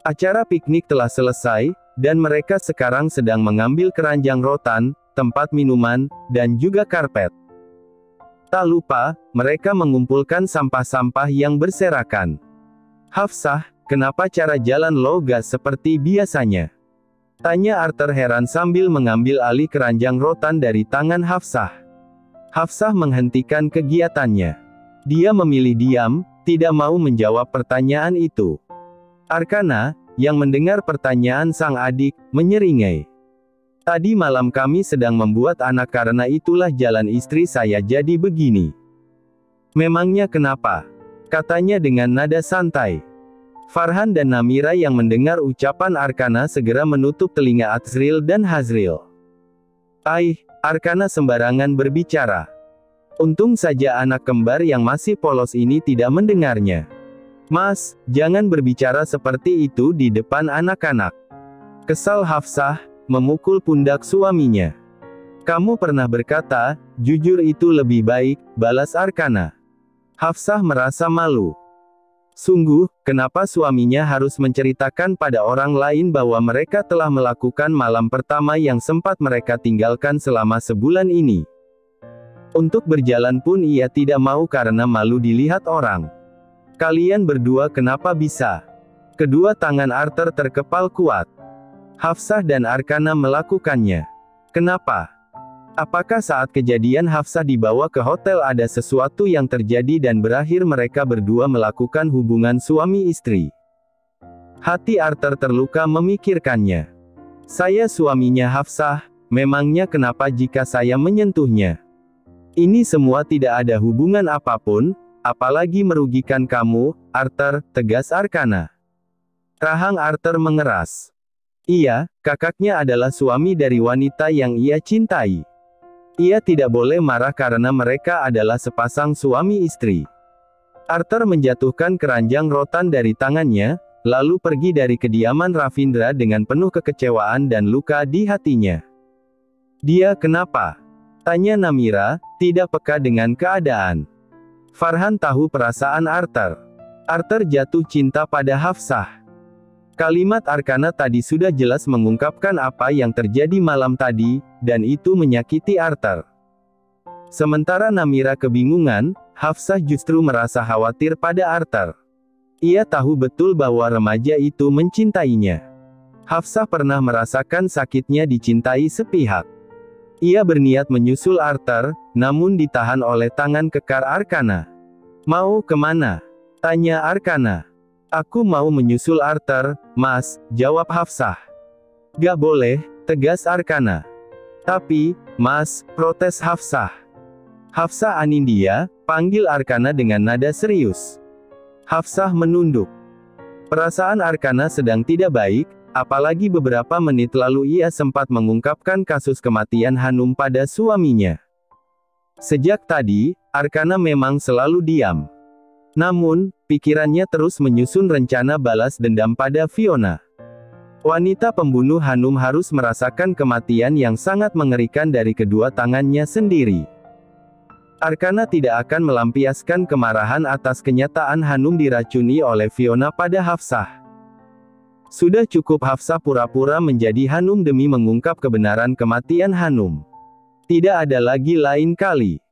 Acara piknik telah selesai, dan mereka sekarang sedang mengambil keranjang rotan, tempat minuman, dan juga karpet. Tak lupa, mereka mengumpulkan sampah-sampah yang berserakan. Hafsah, kenapa cara jalan lo gak seperti biasanya? Tanya Arthur heran sambil mengambil alih keranjang rotan dari tangan Hafsah. Hafsah menghentikan kegiatannya. Dia memilih diam, tidak mau menjawab pertanyaan itu. Arkana, yang mendengar pertanyaan sang adik, menyeringai. Tadi malam kami sedang membuat anak karena itulah jalan istri saya jadi begini. Memangnya kenapa? Katanya dengan nada santai. Farhan dan Namira yang mendengar ucapan Arkana segera menutup telinga Azril dan Hazril. Arkana sembarangan berbicara. Untung saja anak kembar yang masih polos ini tidak mendengarnya. Mas, jangan berbicara seperti itu di depan anak-anak. Kesal Hafsah, memukul pundak suaminya. Kamu pernah berkata, jujur itu lebih baik, balas Arkana. Hafsah merasa malu. Sungguh, kenapa suaminya harus menceritakan pada orang lain bahwa mereka telah melakukan malam pertama yang sempat mereka tinggalkan selama sebulan ini. Untuk berjalan pun ia tidak mau karena malu dilihat orang. Kalian berdua kenapa bisa? Kedua tangan Arthur terkepal kuat. Hafsah dan Arkana melakukannya. Kenapa? Apakah saat kejadian Hafsah dibawa ke hotel ada sesuatu yang terjadi dan berakhir mereka berdua melakukan hubungan suami istri? Hati Arthur terluka memikirkannya. Saya suaminya Hafsah, memangnya kenapa jika saya menyentuhnya? Ini semua tidak ada hubungan apapun, apalagi merugikan kamu, Arthur, tegas Arkana. Rahang Arthur mengeras. Iya, kakaknya adalah suami dari wanita yang ia cintai. Ia tidak boleh marah karena mereka adalah sepasang suami istri. Arthur menjatuhkan keranjang rotan dari tangannya, lalu pergi dari kediaman Ravindra dengan penuh kekecewaan dan luka di hatinya. Dia kenapa? Tanya Namira, tidak peka dengan keadaan. Farhan tahu perasaan Arthur. Arthur jatuh cinta pada Hafsah. Kalimat Arkana tadi sudah jelas mengungkapkan apa yang terjadi malam tadi, dan itu menyakiti Arthur. Sementara Namira kebingungan, Hafsah justru merasa khawatir pada Arthur. Ia tahu betul bahwa remaja itu mencintainya. Hafsah pernah merasakan sakitnya dicintai sepihak. Ia berniat menyusul Arthur, namun ditahan oleh tangan kekar Arkana. Mau kemana? Tanya Arkana. Aku mau menyusul Arthur, Mas, jawab Hafsah. Gak boleh, tegas Arkana. Tapi, Mas, protes Hafsah. Hafsah Anindya, panggil Arkana dengan nada serius. Hafsah menunduk. Perasaan Arkana sedang tidak baik, apalagi beberapa menit lalu ia sempat mengungkapkan kasus kematian Hanum pada suaminya. Sejak tadi, Arkana memang selalu diam. Namun, pikirannya terus menyusun rencana balas dendam pada Fiona. Wanita pembunuh Hanum harus merasakan kematian yang sangat mengerikan dari kedua tangannya sendiri. Arkana tidak akan melampiaskan kemarahan atas kenyataan Hanum diracuni oleh Fiona pada Hafsah. Sudah cukup Hafsah pura-pura menjadi Hanum demi mengungkap kebenaran kematian Hanum. Tidak ada lagi lain kali.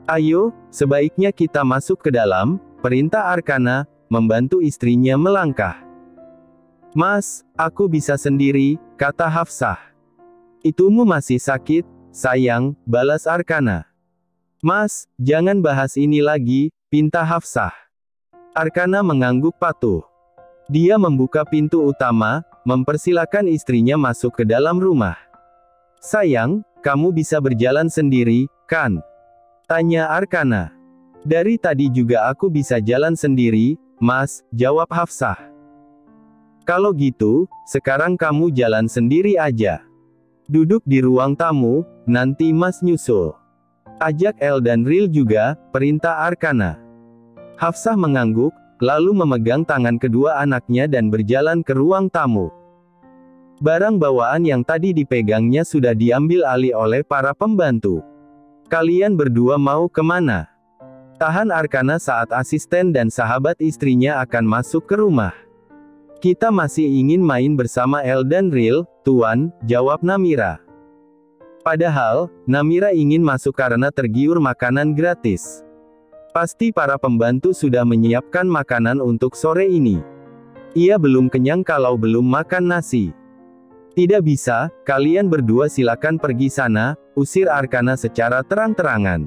Ayo, sebaiknya kita masuk ke dalam, perintah Arkana, membantu istrinya melangkah. Mas, aku bisa sendiri, kata Hafsah. Itumu masih sakit, sayang, balas Arkana. Mas, jangan bahas ini lagi, pinta Hafsah. Arkana mengangguk patuh. Dia membuka pintu utama, mempersilakan istrinya masuk ke dalam rumah. Sayang, kamu bisa berjalan sendiri, kan? Tanya Arkana. Dari tadi juga aku bisa jalan sendiri, Mas, jawab Hafsah. Kalau gitu, sekarang kamu jalan sendiri aja. Duduk di ruang tamu, nanti Mas nyusul. Ajak El dan Ril juga, perintah Arkana. Hafsah mengangguk, lalu memegang tangan kedua anaknya dan berjalan ke ruang tamu. Barang bawaan yang tadi dipegangnya sudah diambil alih oleh para pembantu. Kalian berdua mau kemana? Tahan Arkana saat asisten dan sahabat istrinya akan masuk ke rumah. Kita masih ingin main bersama El dan Ril, Tuan, jawab Namira. Padahal, Namira ingin masuk karena tergiur makanan gratis. Pasti para pembantu sudah menyiapkan makanan untuk sore ini. Ia belum kenyang kalau belum makan nasi. Tidak bisa, kalian berdua silakan pergi sana, usir Arkana secara terang-terangan.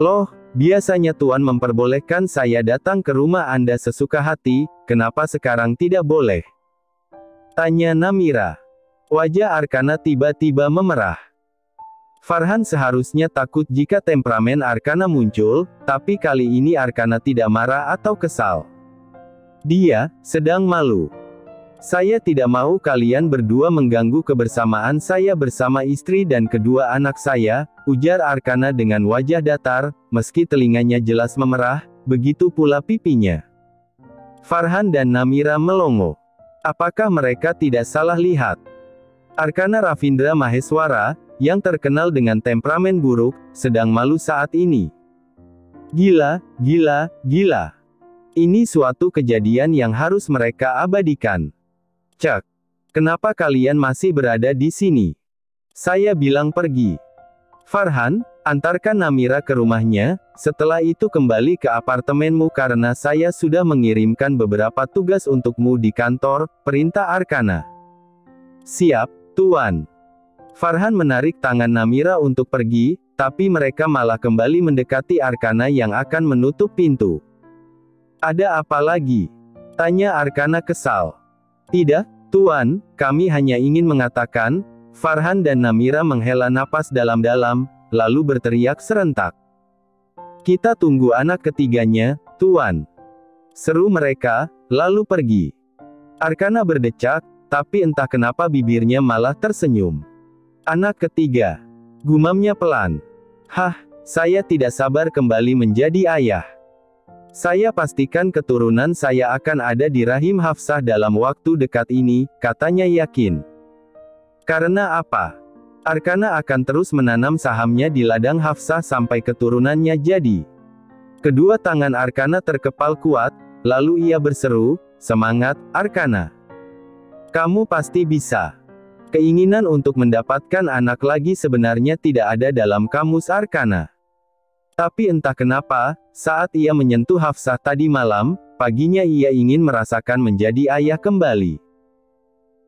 Loh, biasanya Tuan memperbolehkan saya datang ke rumah Anda sesuka hati, kenapa sekarang tidak boleh? Tanya Namira. Wajah Arkana tiba-tiba memerah. Farhan seharusnya takut jika temperamen Arkana muncul, tapi kali ini Arkana tidak marah atau kesal. Dia sedang malu. Saya tidak mau kalian berdua mengganggu kebersamaan saya bersama istri dan kedua anak saya, ujar Arkana dengan wajah datar, meski telinganya jelas memerah, begitu pula pipinya. Farhan dan Namira melongo. Apakah mereka tidak salah lihat? Arkana Ravindra Maheswara, yang terkenal dengan temperamen buruk, sedang malu saat ini. Gila, gila, gila. Ini suatu kejadian yang harus mereka abadikan. Cek. Kenapa kalian masih berada di sini? Saya bilang pergi. Farhan, antarkan Namira ke rumahnya, setelah itu kembali ke apartemenmu karena saya sudah mengirimkan beberapa tugas untukmu di kantor, perintah Arkana. Siap, Tuan. Farhan menarik tangan Namira untuk pergi, tapi mereka malah kembali mendekati Arkana yang akan menutup pintu. Ada apa lagi? Tanya Arkana kesal. Tidak, Tuan, kami hanya ingin mengatakan, Farhan dan Namira menghela napas dalam-dalam, lalu berteriak serentak. Kita tunggu anak ketiganya, Tuan. Seru mereka, lalu pergi. Arkana berdecak, tapi entah kenapa bibirnya malah tersenyum. Anak ketiga. Gumamnya pelan. Hah, saya tidak sabar kembali menjadi ayah. Saya pastikan keturunan saya akan ada di rahim Hafsah dalam waktu dekat ini, katanya yakin. Karena apa? Arkana akan terus menanam sahamnya di ladang Hafsah sampai keturunannya jadi. Kedua tangan Arkana terkepal kuat, lalu ia berseru, semangat, Arkana. Kamu pasti bisa. Keinginan untuk mendapatkan anak lagi sebenarnya tidak ada dalam kamus Arkana. Tapi entah kenapa, saat ia menyentuh Hafsah tadi malam, paginya ia ingin merasakan menjadi ayah kembali.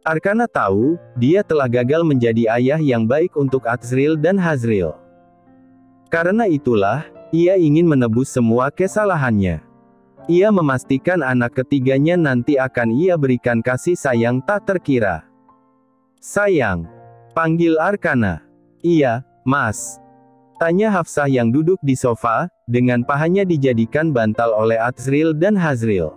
Arkana tahu, dia telah gagal menjadi ayah yang baik untuk Atsril dan Hazril. Karena itulah, ia ingin menebus semua kesalahannya. Ia memastikan anak ketiganya nanti akan ia berikan kasih sayang tak terkira. Sayang. Panggil Arkana. Iya, Mas. Tanya Hafsah yang duduk di sofa, dengan pahanya dijadikan bantal oleh Atsril dan Hazril.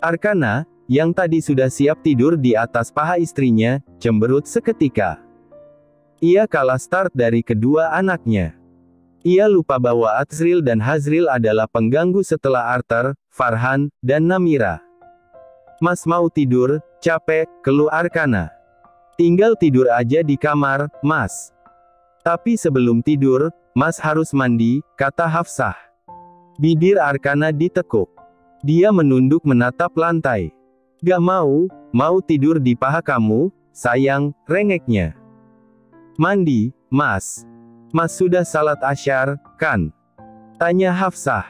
Arkana, yang tadi sudah siap tidur di atas paha istrinya, cemberut seketika. Ia kalah start dari kedua anaknya. Ia lupa bahwa Atsril dan Hazril adalah pengganggu setelah Arthur, Farhan, dan Namira. Mas mau tidur, capek, keluh Arkana. Tinggal tidur aja di kamar, Mas. Tapi sebelum tidur, Mas harus mandi, kata Hafsah. Bibir Arkana ditekuk. Dia menunduk menatap lantai. Gak mau tidur di paha kamu, sayang, rengeknya. Mandi, Mas. Mas sudah salat asyar, kan? Tanya Hafsah.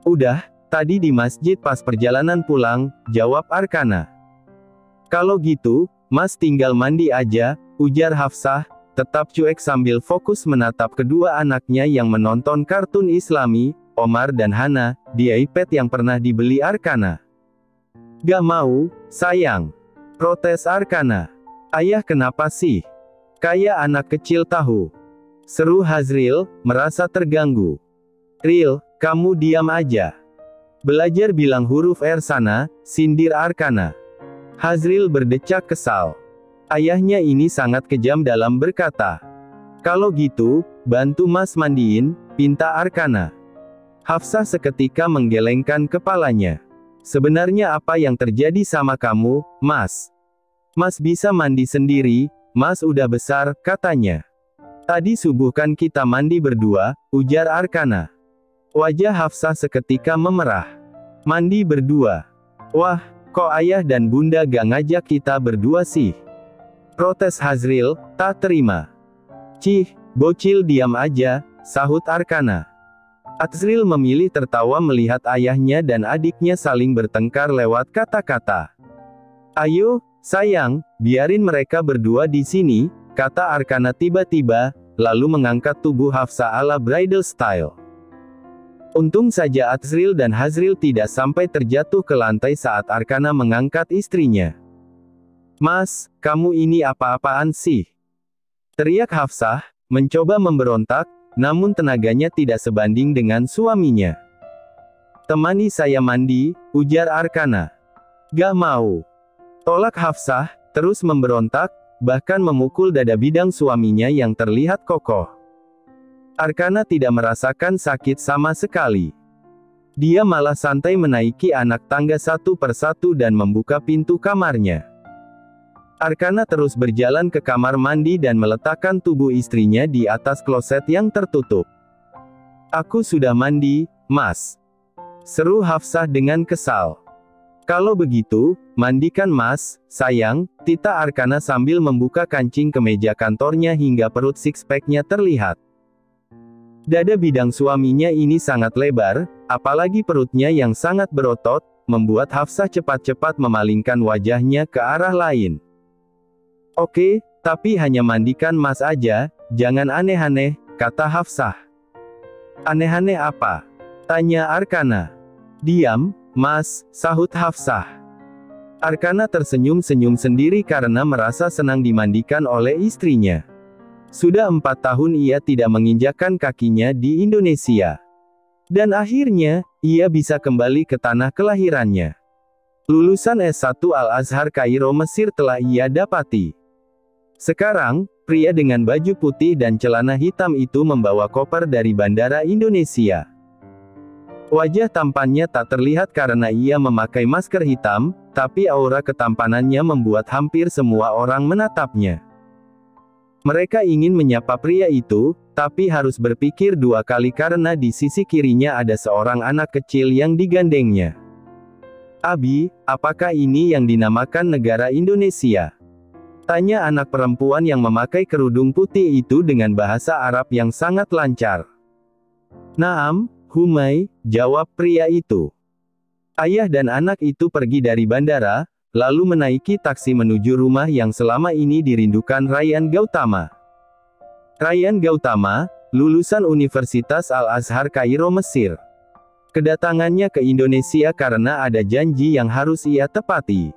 Udah, tadi di masjid pas perjalanan pulang, jawab Arkana. Kalau gitu, Mas tinggal mandi aja, ujar Hafsah, tetap cuek sambil fokus menatap kedua anaknya yang menonton kartun Islami, Omar dan Hana, di iPad yang pernah dibeli Arkana. Gak mau, sayang. Protes Arkana. Ayah kenapa sih? Kayak anak kecil tahu. Seru Hazril, merasa terganggu. Ril, kamu diam aja. Belajar bilang huruf R sana, sindir Arkana. Hazril berdecak kesal. Ayahnya ini sangat kejam dalam berkata. Kalau gitu, bantu Mas mandiin, pinta Arkana. Hafsah seketika menggelengkan kepalanya. Sebenarnya apa yang terjadi sama kamu, Mas? Mas bisa mandi sendiri, Mas udah besar, katanya. Tadi subuh kan kita mandi berdua, ujar Arkana. Wajah Hafsah seketika memerah. Mandi berdua. Wah, Kok ayah dan bunda gak ngajak kita berdua sih? Protes Hazril, tak terima. Cih, bocil diam aja, sahut Arkana. Azril memilih tertawa melihat ayahnya dan adiknya saling bertengkar lewat kata-kata. Ayo, sayang, biarin mereka berdua di sini, kata Arkana tiba-tiba, lalu mengangkat tubuh Hafsah ala bridal style. Untung saja Azril dan Hazril tidak sampai terjatuh ke lantai saat Arkana mengangkat istrinya. Mas, kamu ini apa-apaan sih? Teriak Hafsah, mencoba memberontak, namun tenaganya tidak sebanding dengan suaminya. Temani saya mandi, ujar Arkana. Gak mau. Tolak Hafsah, terus memberontak, bahkan memukul dada bidang suaminya yang terlihat kokoh. Arkana tidak merasakan sakit sama sekali. Dia malah santai menaiki anak tangga satu persatu dan membuka pintu kamarnya. Arkana terus berjalan ke kamar mandi dan meletakkan tubuh istrinya di atas kloset yang tertutup. Aku sudah mandi, Mas. Seru Hafsah dengan kesal. Kalau begitu, mandikan Mas, sayang, tita Arkana sambil membuka kancing kemeja kantornya hingga perut six-pack-nya terlihat. Dada bidang suaminya ini sangat lebar, apalagi perutnya yang sangat berotot, membuat Hafsah cepat-cepat memalingkan wajahnya ke arah lain. Oke, tapi hanya mandikan Mas aja, jangan aneh-aneh, kata Hafsah. Aneh-aneh apa? Tanya Arkana. Diam, Mas, sahut Hafsah. Arkana tersenyum-senyum sendiri karena merasa senang dimandikan oleh istrinya. Sudah 4 tahun ia tidak menginjakkan kakinya di Indonesia. Dan akhirnya, ia bisa kembali ke tanah kelahirannya. Lulusan S1 Al-Azhar Kairo Mesir telah ia dapati. Sekarang, pria dengan baju putih dan celana hitam itu membawa koper dari bandara Indonesia. Wajah tampannya tak terlihat karena ia memakai masker hitam, tapi aura ketampanannya membuat hampir semua orang menatapnya. Mereka ingin menyapa pria itu, tapi harus berpikir 2 kali karena di sisi kirinya ada seorang anak kecil yang digandengnya. Abi, apakah ini yang dinamakan negara Indonesia? Tanya anak perempuan yang memakai kerudung putih itu dengan bahasa Arab yang sangat lancar. Naam, Humay, jawab pria itu. Ayah dan anak itu pergi dari bandara, lalu menaiki taksi menuju rumah yang selama ini dirindukan Ryan Gautama. Ryan Gautama, lulusan Universitas Al-Azhar Kairo Mesir. Kedatangannya ke Indonesia karena ada janji yang harus ia tepati.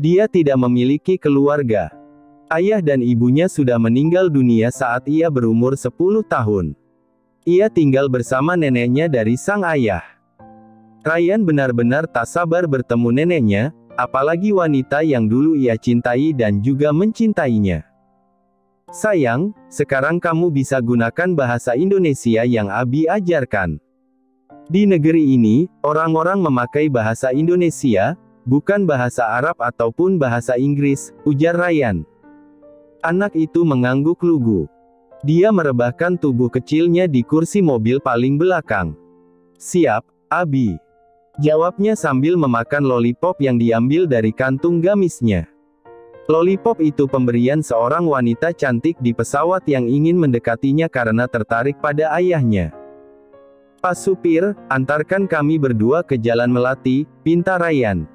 Dia tidak memiliki keluarga. Ayah dan ibunya sudah meninggal dunia saat ia berumur 10 tahun. Ia tinggal bersama neneknya dari sang ayah. Ryan benar-benar tak sabar bertemu neneknya, apalagi wanita yang dulu ia cintai dan juga mencintainya. Sayang, sekarang kamu bisa gunakan bahasa Indonesia yang Abi ajarkan. Di negeri ini, orang-orang memakai bahasa Indonesia, bukan bahasa Arab ataupun bahasa Inggris, ujar Ryan. Anak itu mengangguk lugu. Dia merebahkan tubuh kecilnya di kursi mobil paling belakang. Siap, Abi. Jawabnya sambil memakan lollipop yang diambil dari kantung gamisnya. Lollipop itu pemberian seorang wanita cantik di pesawat yang ingin mendekatinya karena tertarik pada ayahnya. Pak supir, antarkan kami berdua ke Jalan Melati, pinta Ryan.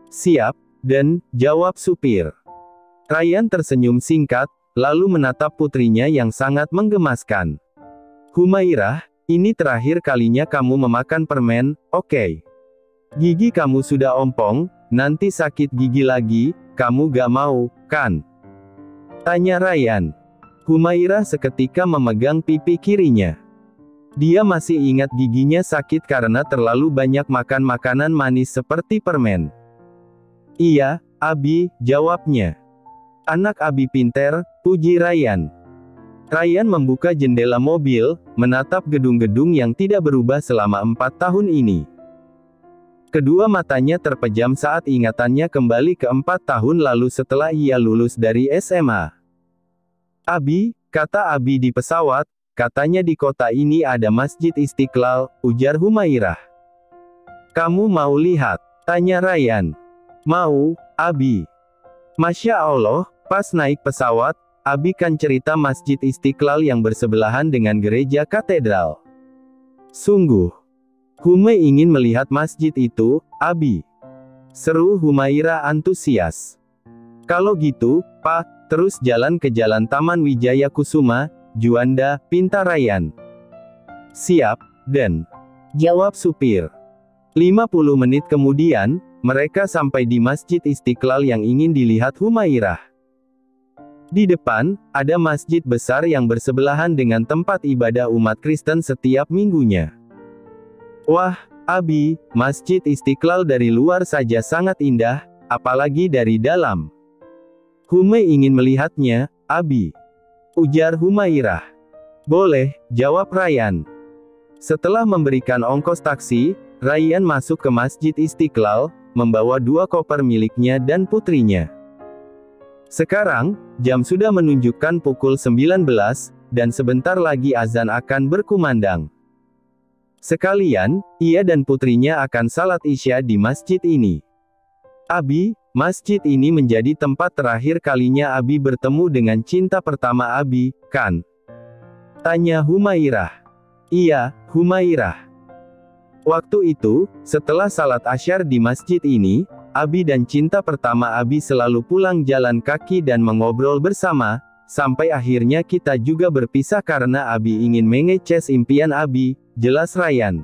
Siap, Den, jawab supir. Ryan tersenyum singkat, lalu menatap putrinya yang sangat menggemaskan. Humairah, ini terakhir kalinya kamu memakan permen, oke? Gigi kamu sudah ompong, nanti sakit gigi lagi, kamu gak mau, kan? Tanya Ryan. Humairah seketika memegang pipi kirinya. Dia masih ingat giginya sakit karena terlalu banyak makan makanan manis seperti permen. Iya, Abi, jawabnya. Anak Abi pinter, puji Ryan. Ryan membuka jendela mobil, menatap gedung-gedung yang tidak berubah selama 4 tahun ini. Kedua matanya terpejam saat ingatannya kembali ke 4 tahun lalu setelah ia lulus dari SMA. Abi, kata Abi di pesawat, katanya di kota ini ada Masjid Istiqlal, ujar Humairah. Kamu mau lihat? Tanya Ryan. Mau, Abi. Masya Allah, pas naik pesawat, Abi kan cerita Masjid Istiqlal yang bersebelahan dengan gereja katedral. Sungguh. Hume ingin melihat masjid itu, Abi. Seru Humaira antusias. Kalau gitu, Pak, terus jalan ke Jalan Taman Wijaya Kusuma, Juanda, pinta Ryan. Siap, Den. Jawab supir. 50 menit kemudian, mereka sampai di Masjid Istiqlal yang ingin dilihat Humairah. Di depan, ada masjid besar yang bersebelahan dengan tempat ibadah umat Kristen setiap minggunya. Wah, Abi, Masjid Istiqlal dari luar saja sangat indah, apalagi dari dalam. Hume ingin melihatnya, Abi. Ujar Humairah. Boleh, jawab Ryan. Setelah memberikan ongkos taksi, Ryan masuk ke Masjid Istiqlal, membawa 2 koper miliknya dan putrinya. Sekarang, jam sudah menunjukkan pukul 19, dan sebentar lagi azan akan berkumandang. Sekalian, ia dan putrinya akan salat Isya di masjid ini. Abi, masjid ini menjadi tempat terakhir kalinya Abi bertemu dengan cinta pertama Abi, kan? Tanya Humairah. Iya, Humairah. Waktu itu, setelah salat Asyar di masjid ini, Abi dan cinta pertama Abi selalu pulang jalan kaki dan mengobrol bersama, sampai akhirnya kita juga berpisah karena Abi ingin mengeces impian Abi, jelas Ryan.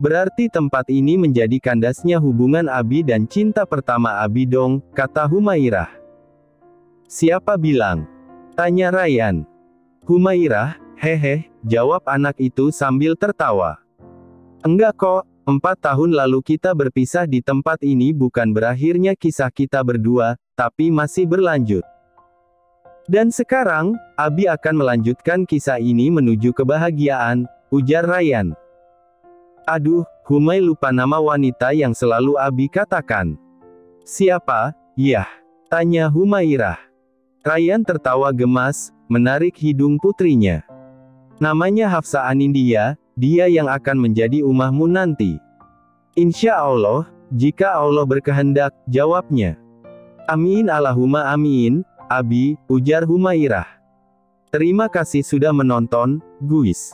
Berarti tempat ini menjadi kandasnya hubungan Abi dan cinta pertama Abi dong, kata Humairah. Siapa bilang? Tanya Ryan. Humairah, hehe, jawab anak itu sambil tertawa. Enggak kok, 4 tahun lalu kita berpisah di tempat ini bukan berakhirnya kisah kita berdua, tapi masih berlanjut. Dan sekarang, Abi akan melanjutkan kisah ini menuju kebahagiaan, ujar Ryan. Aduh, Humai lupa nama wanita yang selalu Abi katakan. Siapa? Yah, tanya Humairah. Ryan tertawa gemas, menarik hidung putrinya. Namanya Hafsa Anindya, dia yang akan menjadi umahmu nanti. Insya Allah, jika Allah berkehendak, jawabnya. Amin Allahumma amin, Abi, ujar Humairah. Terima kasih sudah menonton, guys.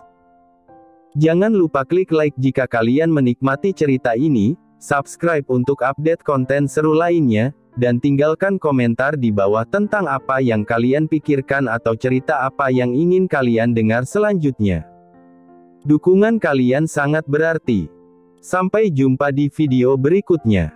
Jangan lupa klik like jika kalian menikmati cerita ini, subscribe untuk update konten seru lainnya, dan tinggalkan komentar di bawah tentang apa yang kalian pikirkan atau cerita apa yang ingin kalian dengar selanjutnya. Dukungan kalian sangat berarti. Sampai jumpa di video berikutnya.